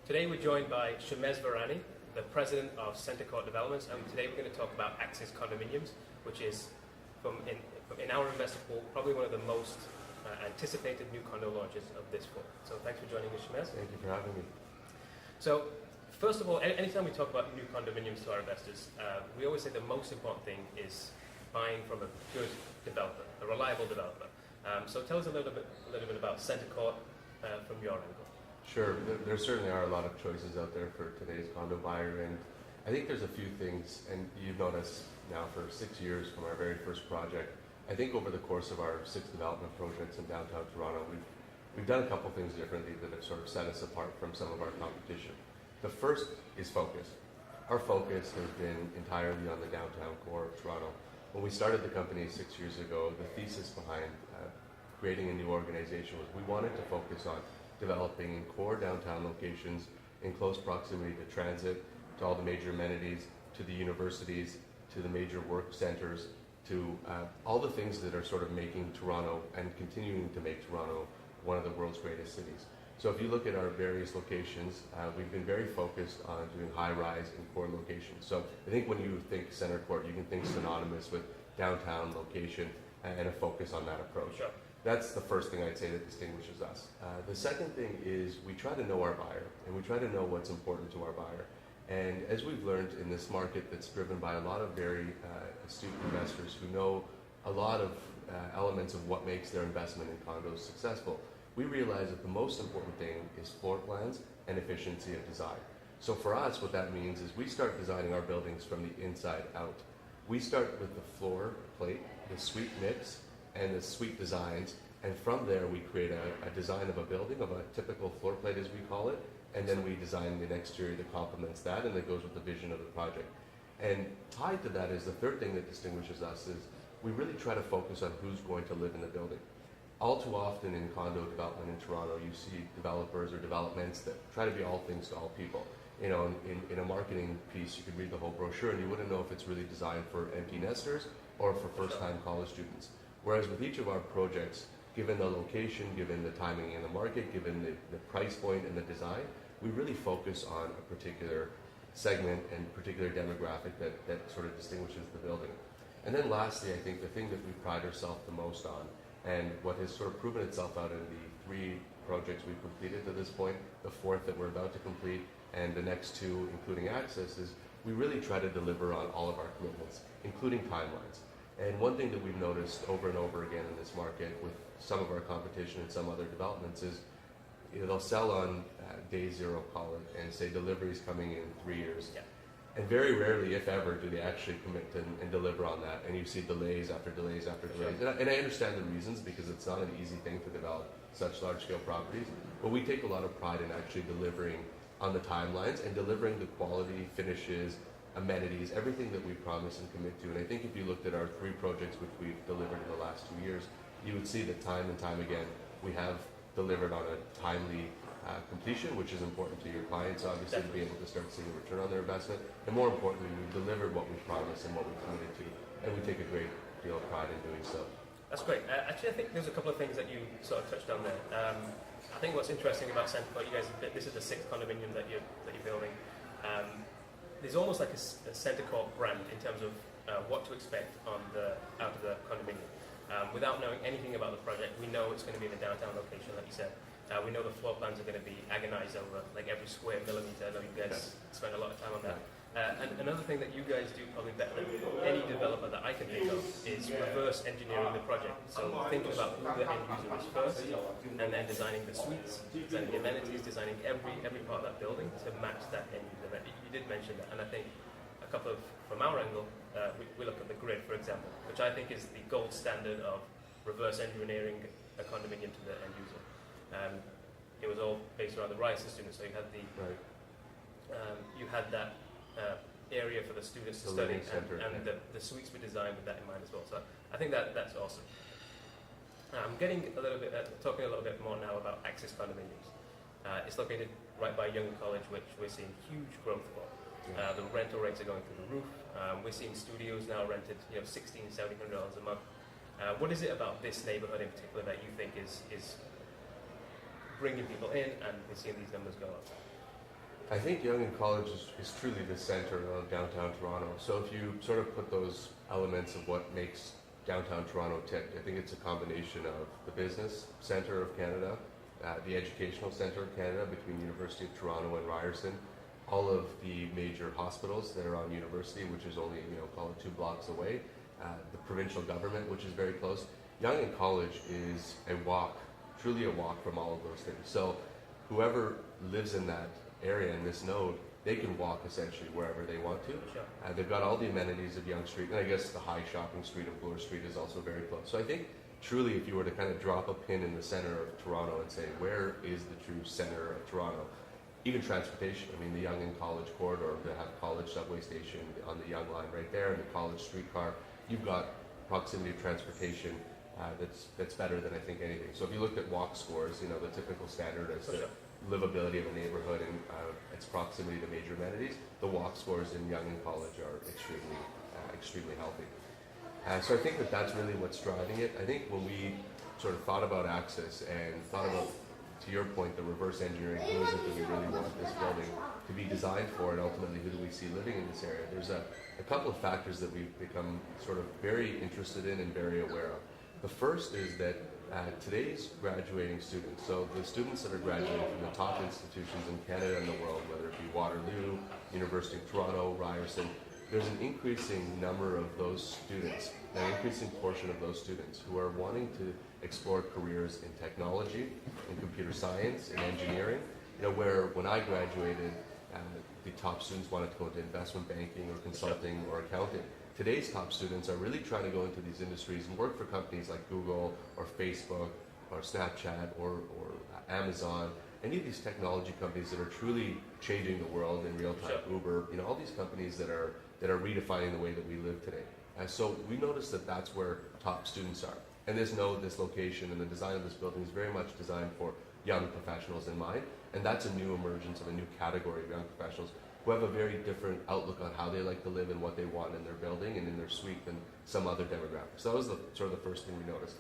Today we're joined by Shamez Virani, the president of CentreCourt Developments, and today we're going to talk about Axis Condominiums, which is, in our investor pool, probably one of the most anticipated new condo launches of this fall. So thanks for joining us, Shamez. Thank you for having me. So first of all, anytime we talk about new condominiums to our investors, we always say the most important thing is buying from a good developer, a reliable developer. So tell us a little bit about CentreCourt from your angle. Sure, there certainly are a lot of choices out there for today's condo buyer, and I think there's a few things, and you've known us now for 6 years from our very first project. I think over the course of our 6 development projects in downtown Toronto, we've done a couple things differently that have sort of set us apart from some of our competition. The first is focus. Our focus has been entirely on the downtown core of Toronto. When we started the company 6 years ago, the thesis behind creating a new organization was we wanted to focus on developing in core downtown locations in close proximity to transit, to all the major amenities, to the universities, to the major work centers, to all the things that are sort of making Toronto and continuing to make Toronto one of the world's greatest cities. So if you look at our various locations, we've been very focused on doing high-rise in core locations. So I think when you think CentreCourt, you can think synonymous with downtown location and a focus on that approach. Sure. That's the first thing I'd say that distinguishes us. The second thing is we try to know our buyer, and we try to know what's important to our buyer. And as we've learned in this market that's driven by a lot of very astute investors who know a lot of elements of what makes their investment in condos successful, we realize that the most important thing is floor plans and efficiency of design. So for us, what that means is we start designing our buildings from the inside out. We start with the floor plate, the suite mix, and the suite designs, and from there we create a design of a building, of a typical floor plate as we call it, and then we design the exterior that complements that, and it goes with the vision of the project. And tied to that is the third thing that distinguishes us is we really try to focus on who's going to live in the building. All too often in condo development in Toronto, you see developers or developments that try to be all things to all people. You know, in a marketing piece, you could read the whole brochure and you wouldn't know if it's really designed for empty nesters or for first-time college students. Whereas with each of our projects, given the location, given the timing in the market, given the price point and the design, we really focus on a particular segment and particular demographic that sort of distinguishes the building. And then lastly, I think the thing that we pride ourselves the most on, and what has sort of proven itself out in the 3 projects we've completed to this point, the 4th that we're about to complete, and the next 2, including Axis, is we really try to deliver on all of our commitments, including timelines. And one thing that we've noticed over and over again in this market with some of our competition and some other developments is they'll sell on day 0, call it, and say delivery's coming in 3 years. Yeah. And very rarely, if ever, do they actually commit and deliver on that. And you see delays after delays after delays. Sure. And I understand the reasons because it's not an easy thing to develop such large-scale properties. But we take a lot of pride in actually delivering on the timelines and delivering the quality, finishes, amenities, everything that we promise and commit to. And I think if you looked at our 3 projects which we've delivered in the last 2 years, you would see that time and time again we have delivered on a timely completion, which is important to your clients, obviously, to be able to start seeing a return on their investment. And more importantly, we've delivered what we promised and what we committed to, and we take a great deal of pride in doing so. That's great. Actually, I think there's a couple of things that you sort of touched on there. I think what's interesting about CentreCourt, you guys, this is the 6th condominium that you're building. There's almost like a CentreCourt brand in terms of what to expect out of the condominium. Without knowing anything about the project, we know it's going to be in a downtown location, like you said. We know the floor plans are going to be agonized over like every square millimeter. I know you guys spend a lot of time on that. And another thing that you guys do probably better than any developer that I can think of is reverse engineering the project. So thinking about who the end user is first, and then designing the suites, designing the amenities, designing every part of that building to match that end user. You did mention that, and I think a couple of, from our angle, we look at the grid, for example, which I think is the gold standard of reverse engineering a condominium to the end user. It was all based around the Ryerson students, so you had you had that area for the students to study, and the suites were designed with that in mind as well. So I think that's awesome. I'm getting talking a little bit more now about Axis Condominiums. It's located right by Yonge College, which we're seeing huge growth for. The rental rates are going through the roof. We're seeing studios now rented, $1,600, $1,700 a month. What is it about this neighborhood in particular that you think is bringing people in, and we're seeing these numbers go up? I think Yonge College is truly the center of downtown Toronto. So if you sort of put those elements of what makes downtown Toronto tick, I think it's a combination of the business center of Canada, the educational center of Canada between University of Toronto and Ryerson, all of the major hospitals that are on University, which is only, call it 2 blocks away, the provincial government, which is very close. Yonge College is a walk, truly a walk from all of those things. So whoever lives in that area in this node, they can walk essentially wherever they want to. Sure. They've got all the amenities of Yonge Street, and I guess the high shopping street of Bloor Street is also very close. So I think truly if you were to kind of drop a pin in the center of Toronto and say, where is the true center of Toronto? Even transportation, I mean the Yonge College corridor, they have College subway station on the Yonge line right there, and the College streetcar. You've got proximity of transportation that's better than I think anything. So if you looked at walk scores, the typical standard is the livability of a neighborhood and its proximity to major amenities, the walk scores in Yonge College are extremely healthy. So I think that's really what's driving it. I think when we sort of thought about Axis and thought about, to your point, the reverse engineering, who is it that we really want this building to be designed for, and ultimately who do we see living in this area, there's a couple of factors that we've become sort of very interested in and very aware of. The first is that today's graduating students, so the students that are graduating from the top institutions in Canada and the world, whether it be Waterloo, University of Toronto, Ryerson, there's an increasing number of those students, an increasing portion of those students who are wanting to explore careers in technology, in computer science, in engineering, where when I graduated, the top students wanted to go into investment banking or consulting or accounting. Today's top students are really trying to go into these industries and work for companies like Google or Facebook or Snapchat or Amazon, any of these technology companies that are truly changing the world in real time. Sure. Uber, all these companies that are redefining the way that we live today. So we noticed that that's where top students are. And this location and the design of this building is very much designed for young professionals in mind. And that's a new emergence of a new category of young professionals who have a very different outlook on how they like to live and what they want in their building and in their suite than some other demographics. So that was sort of the first thing we noticed.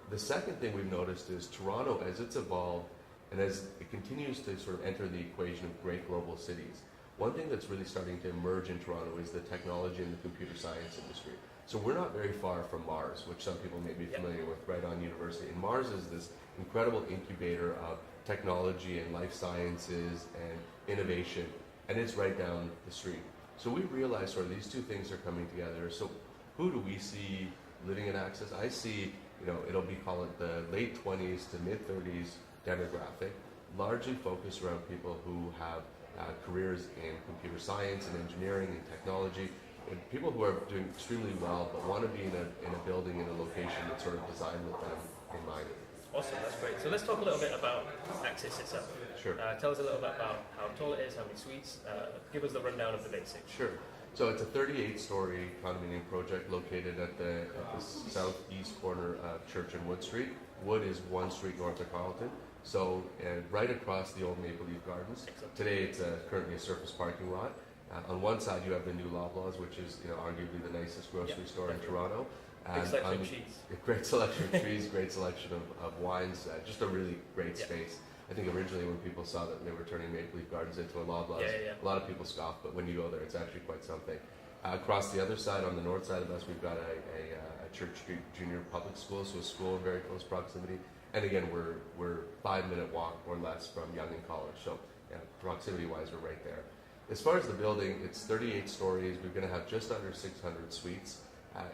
The second thing we've noticed is Toronto, as it's evolved and as it continues to sort of enter the equation of great global cities, one thing that's really starting to emerge in Toronto is the technology and the computer science industry. So we're not very far from Mars, which some people may be familiar with, right on University. And Mars is this incredible incubator of technology and life sciences and innovation, and it's right down the street. So we realize sort of these two things are coming together. So who do we see living in Axis? I see, it'll be called the late 20s to mid 30s demographic, largely focused around people who have careers in computer science and engineering and technology, and people who are doing extremely well but want to be in a building, in a location that's sort of designed with them in mind. Awesome, that's great. So let's talk a little bit about Axis itself. Sure. Tell us a little bit about how tall it is, how many suites. Give us the rundown of the basics. Sure. So it's a 38-story condominium project located at the southeast corner of Church and Wood Street. Wood is 1 street north of Carleton. So right across the old Maple Leaf Gardens. Excellent. Today it's currently a surface parking lot. On one side you have the new Loblaws, which is arguably the nicest grocery store in Toronto. Big selection of cheese. Great selection of trees, great selection of wines, just a really great space. I think originally when people saw that they were turning Maple Leaf Gardens into a Loblaws, a lot of people scoffed, but when you go there, it's actually quite something. Across the other side, on the north side of us, we've got a Church Street Junior Public School, so a school in very close proximity. And again, we're 5-minute walk or less from Yonge College, so proximity-wise, we're right there. As far as the building, it's 38 stories. We're going to have just under 600 suites.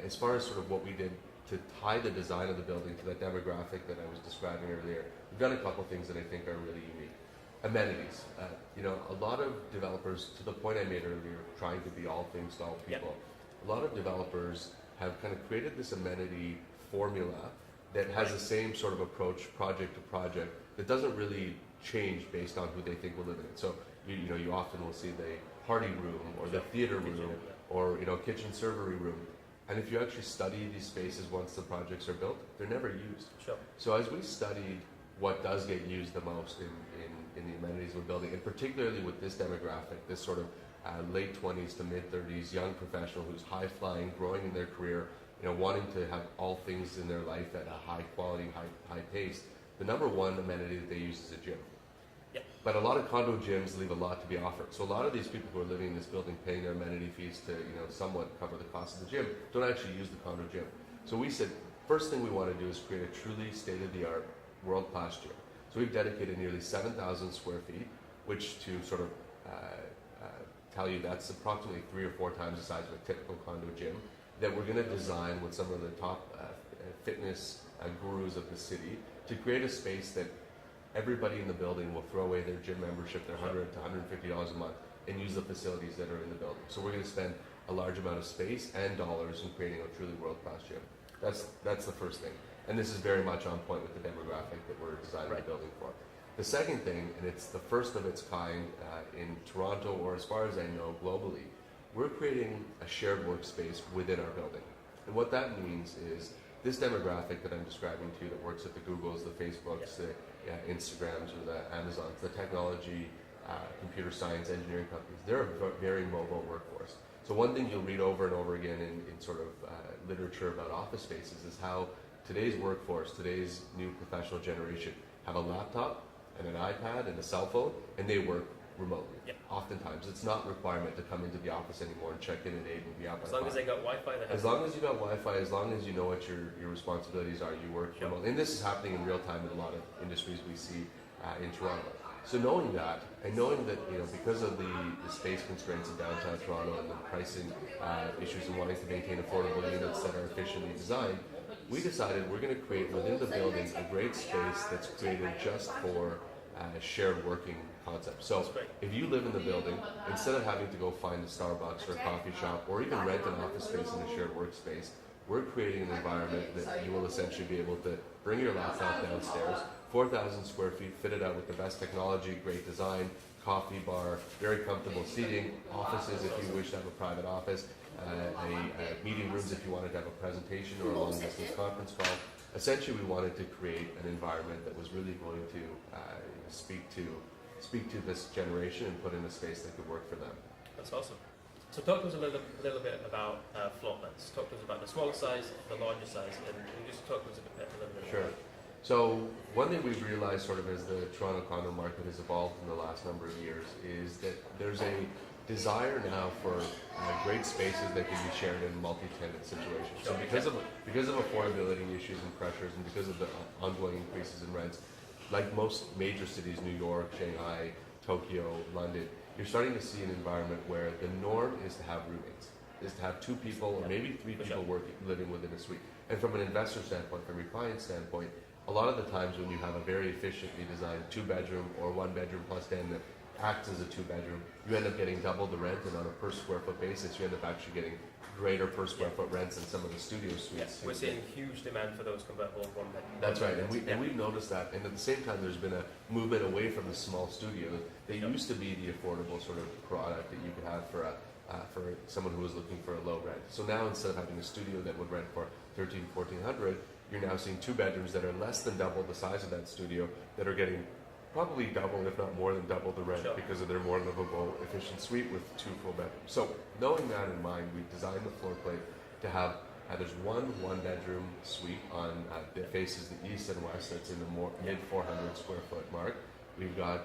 As far as sort of what we did to tie the design of the building to that demographic that I was describing earlier, we've done a couple things that I think are really unique. Amenities. A lot of developers, to the point I made earlier, trying to be all things to all people, a lot of developers have kind of created this amenity formula that has the same sort of approach project to project that doesn't really change based on who they think will live in it. So you often will see the party room or the theater room or kitchen servery room. And if you actually study these spaces once the projects are built, they're never used. Sure. So as we studied what does get used the most in the amenities of a building, and particularly with this demographic, this sort of late 20s to mid 30s young professional who's high flying, growing in their career, wanting to have all things in their life at a high quality, high pace, the number one amenity that they use is a gym. Yep. But a lot of condo gyms leave a lot to be offered. So a lot of these people who are living in this building, paying their amenity fees to somewhat cover the cost of the gym, don't actually use the condo gym. So we said, first thing we want to do is create a truly state-of-the-art, world-class gym. So we've dedicated nearly 7,000 square feet, which to sort of tell you that's approximately 3 or 4 times the size of a typical condo gym, that we're going to design with some of the top fitness gurus of the city to create a space that everybody in the building will throw away their gym membership, their $100 to $150 a month, and use the facilities that are in the building. So we're going to spend a large amount of space and dollars in creating a truly world-class gym. That's the first thing. And this is very much on point with the demographic that we're designing the building for. The second thing, and it's the first of its kind in Toronto, or as far as I know globally, we're creating a shared workspace within our building. And what that means is this demographic that I'm describing to you that works at the Googles, the Facebooks, the Instagrams, or the Amazons, the technology, computer science, engineering companies, they're a very mobile workforce. So one thing you'll read over and over again in sort of literature about office spaces is how today's workforce, today's new professional generation, have a laptop and an iPad and a cell phone, and they work remotely. Yep. Oftentimes, it's not a requirement to come into the office anymore and check in at 8 and be out by 5. As long as they got Wi-Fi, they have As long as you got Wi-Fi, as long as you know what your responsibilities are, you work remotely. And this is happening in real time in a lot of industries we see in Toronto. So knowing that, and knowing that because of the space constraints in downtown Toronto and the pricing issues and wanting to maintain affordable units that are efficiently designed, we decided we're going to create within the building a great space that's created just for shared working concept. So if you live in the building, instead of having to go find a Starbucks or a coffee shop or even rent an office space in a shared workspace, we're creating an environment that you will essentially be able to bring your laptop downstairs, 4,000 square feet, fitted out with the best technology, great design, coffee bar, very comfortable seating, offices if you wish to have a private office, meeting rooms if you wanted to have a presentation or a long-distance conference call. Essentially, we wanted to create an environment that was really going to speak to this generation and put in a space that could work for them. That's awesome. So talk to us a little bit about floor plans. Talk to us about the smaller size, the larger size, and just talk to us a little bit Sure. So one thing we've realized sort of as the Toronto condo market has evolved in the last number of years is that there's a desire now for great spaces that can be shared in multi-tenant situations. So because of affordability issues and pressures, and because of the ongoing increases in rents, like most major cities, New York, Shanghai, Tokyo, London, you're starting to see an environment where the norm is to have roommates, is to have 2 people or maybe 3 people living within a suite. And from an investor standpoint, from your client standpoint, a lot of the times when you have a very efficiently designed 2-bedroom or 1-bedroom plus den that acts as a 2-bedroom, you end up getting double the rent, and on a per square foot basis, you end up actually getting greater per square foot rents than some of the studio suites. We're seeing huge demand for those convertible 1-bedroom. That's right, and we've noticed that. And at the same time, there's been a movement away from the small studio that used to be the affordable sort of product that you could have for someone who was looking for a low rent. So now, instead of having a studio that would rent for $1,300-1,400, you're now seeing 2 bedrooms that are less than double the size of that studio that are getting probably double, if not more than double the rent because of their more livable, efficient suite with 2 full bedrooms. So knowing that in mind, we've designed the floor plate to have there's one bedroom suite on that faces the east and west that's in the mid 400 square foot mark. We've got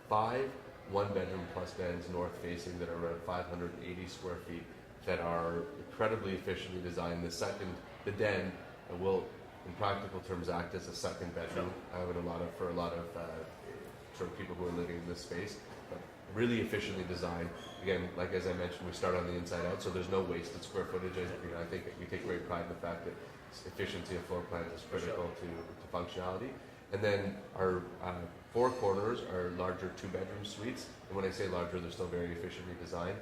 5 1-bedroom plus dens north facing that are around 580 square feet that are incredibly efficiently designed. The den will, in practical terms, act as a second bedroom for a lot of sort of people who are living in this space, but really efficiently designed. Again, like as I mentioned, we start on the inside out, so there's no wasted square footage. I think we take great pride in the fact that efficiency of floor plans is critical to functionality. And then our 4 corners are larger 2-bedroom suites, and when I say larger, they're still very efficiently designed.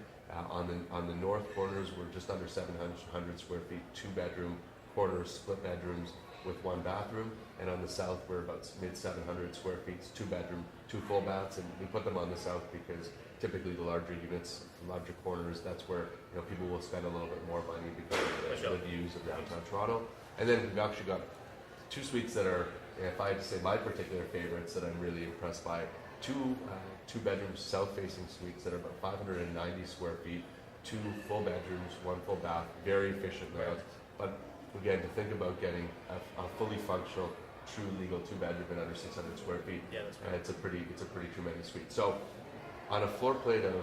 On the north corners, we're just under 700 square feet, 2-bedroom corners, split bedrooms with 1 bathroom, and on the south we're about mid 700 square feet, 2-bedroom, 2 full baths, and we put them on the south because typically the larger units, larger corners, that's where people will spend a little bit more money because of the views of downtown Toronto. And then we've actually got 2 suites that are, if I had to say my particular favorites that I'm really impressed by, 2-bedroom south-facing suites that are about 590 square feet, 2 full bedrooms, 1 full bath, very efficient layouts. But again, to think about getting a fully functional true legal 2-bedroom and under 600 square feet. Yeah, that's right. It's a pretty tremendous suite. So on a floor plate of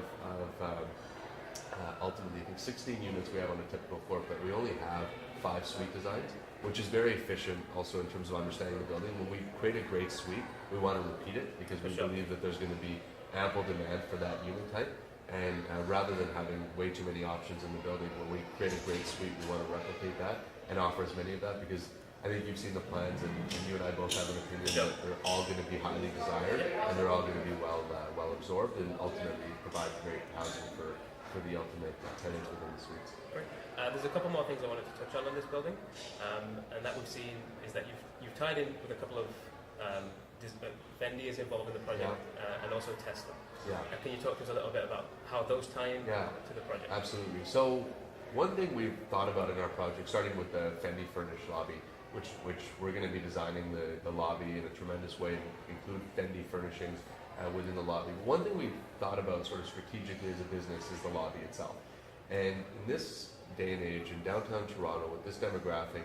ultimately, I think 16 units we have on a typical floor plate. We only have 5 suite designs, which is very efficient also in terms of understanding the building. When we create a great suite, we want to repeat it because we believe that there's going to be ample demand for that unit type. And rather than having way too many options in the building, when we create a great suite, we want to replicate that and offer as many of that because I think you've seen the plans and you and I both have an opinion that they're all going to be highly desired and they're all going to be well absorbed and ultimately provide great housing for the ultimate tenants within the suites. Great. There's a couple more things I wanted to touch on this building, and that we've seen is that you've tied in with a couple of vendors involved in the project and also Tesla. Yeah. Can you talk to us a little bit about how those tie in to the project? Absolutely. So one thing we've thought about in our project, starting with the Fendi furnished lobby, which we're going to be designing the lobby in a tremendous way, include Fendi furnishings within the lobby. One thing we've thought about sort of strategically as a business is the lobby itself. And in this day and age, in downtown Toronto, with this demographic,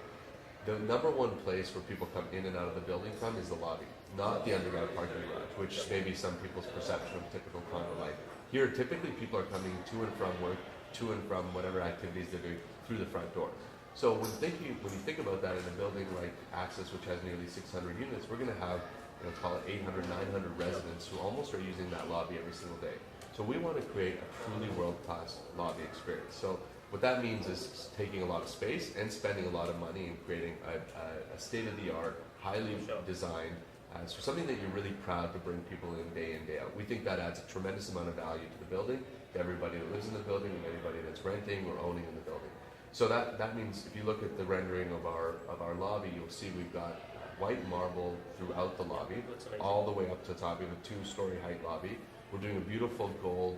the number one place where people come in and out of the building from is the lobby, not the underground parking garage, which may be some people's perception of typical condo life. Here, typically people are coming to and from work, to and from whatever activities they're doing through the front door. So when you think about that in a building like Axis, which has nearly 600 units, we're going to have, call it 800, 900 residents who almost are using that lobby every single day. So we want to create a truly world-class lobby experience. So what that means is taking a lot of space and spending a lot of money and creating a state-of-the-art, highly designed, so something that you're really proud to bring people in, day out. We think that adds a tremendous amount of value to the building, to everybody that lives in the building, and anybody that's renting or owning in the building. So that means if you look at the rendering of our lobby, you'll see we've got white marble throughout the lobby, all the way up to the top. We have a 2-story height lobby. We're doing a beautiful gold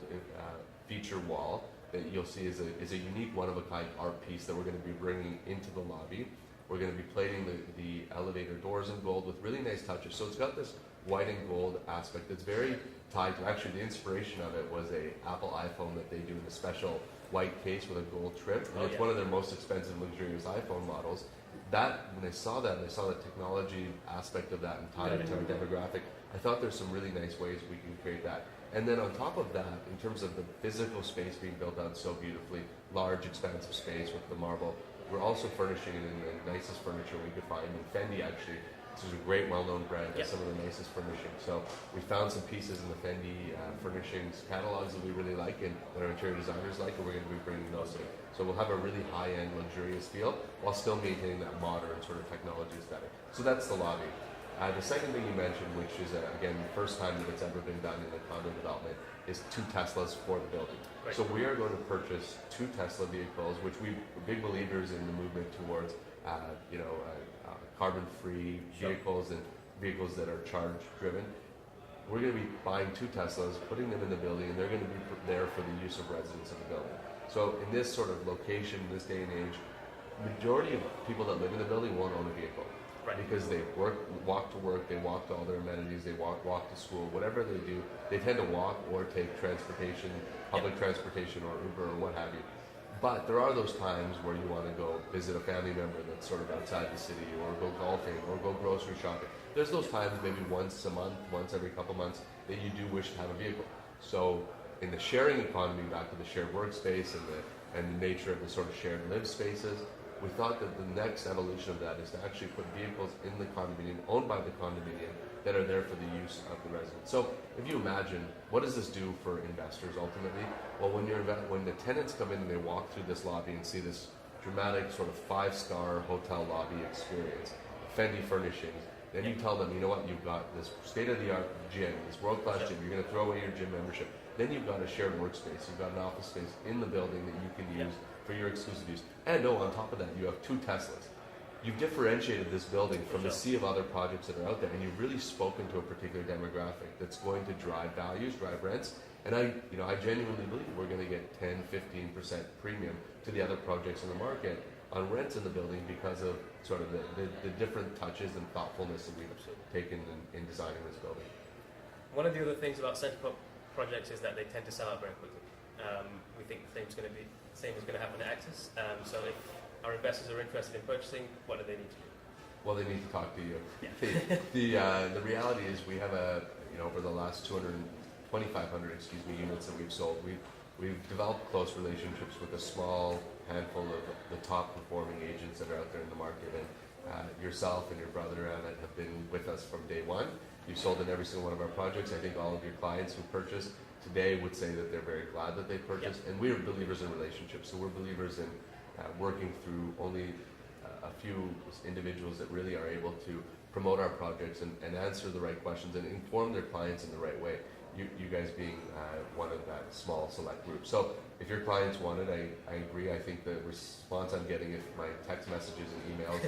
feature wall that you'll see is a unique one-of-a-kind art piece that we're going to be bringing into the lobby. We're going to be plating the elevator doors in gold with really nice touches. So it's got this white and gold aspect that's very tied to, actually the inspiration of it was a Apple iPhone that they do in a special white case with a gold trim. And it's one of their most expensive luxurious iPhone models. When I saw the technology aspect of that and tied it to our demographic, I thought there's some really nice ways we can create that. And then on top of that, in terms of the physical space being built out so beautifully, large, expansive space with the marble, we're also furnishing it in the nicest furniture we could find. And Fendi actually, this is a great well-known brand, has some of the nicest furnishings. So we found some pieces in the Fendi furnishings catalogs that we really like and that our interior designers like, and we're going to be bringing those in. So we'll have a really high-end, luxurious feel while still maintaining that modern sort of technology aesthetic. So that's the lobby. The second thing you mentioned, which is, again, the first time that it's ever been done in a condo development, is 2 Teslas for the building. Right. So we are going to purchase 2 Tesla vehicles, which we're big believers in the movement towards, carbon-free vehicles and vehicles that are charge-driven. We're going to be buying 2 Teslas, putting them in the building, and they're going to be there for the use of residents of the building. So in this sort of location, this day and age, majority of people that live in the building won't own a vehicle. Right. Because they walk to work, they walk to all their amenities, they walk to school, whatever they do, they tend to walk or take transportation, public transportation or Uber or what have you. But there are those times where you want to go visit a family member that's sort of outside the city, or go golfing, or go grocery shopping. There's those times, maybe once a month, once every couple months, that you do wish to have a vehicle. So in the sharing economy, back to the shared workspace and the nature of the sort of shared live spaces, we thought that the next evolution of that is to actually put vehicles in the condominium, owned by the condominium, that are there for the use of the residents. So if you imagine, what does this do for investors ultimately? Well, when the tenants come in and they walk through this lobby and see this dramatic sort of 5-star hotel lobby experience, Fendi furnishings, then you tell them, you know what, you've got this state-of-the-art gym, this world-class gym, you're going to throw away your gym membership. Then you've got a shared workspace, you've got an office space in the building that you can use for your exclusive use. And on top of that, you have 2 Teslas. You've differentiated this building from the sea of other projects that are out there, and you've really spoken to a particular demographic that's going to drive values, drive rents. And I genuinely believe we're going to get 10-15% premium to the other projects in the market on rents in the building because of sort of the different touches and thoughtfulness that we've taken in designing this building. One of the other things about CentreCourt projects is that they tend to sell out very quickly. We think the same is going to happen at Axis. So if our investors are interested in purchasing, what do they need to do? Well, they need to talk to you. Yeah. The reality is we have over the last 2,500 units that we've sold, we've developed close relationships with a small handful of the top performing agents that are out there in the market. And yourself and your brother Annette have been with us from day one. You've sold in every single one of our projects. I think all of your clients who purchased today would say that they're very glad that they purchased. Yep. And we're believers in relationships. So we're believers in working through only a few individuals that really are able to promote our projects and answer the right questions and inform their clients in the right way. You guys being one of that small select group. So if your clients want it, I agree. I think the response I'm getting, if my text messages and emails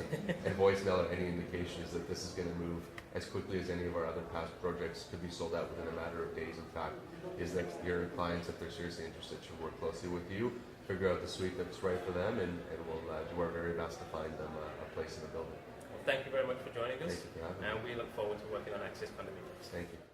and voicemail are any indication, is that this is going to move as quickly as any of our other past projects could be sold out within a matter of days. In fact, is that your clients, if they're seriously interested, should work closely with you, figure out the suite that's right for them, and we'll do our very best to find them a place in the building. Well, thank you very much for joining us. Thank you for having me. And we look forward to working on Axis Condominiums. Thank you.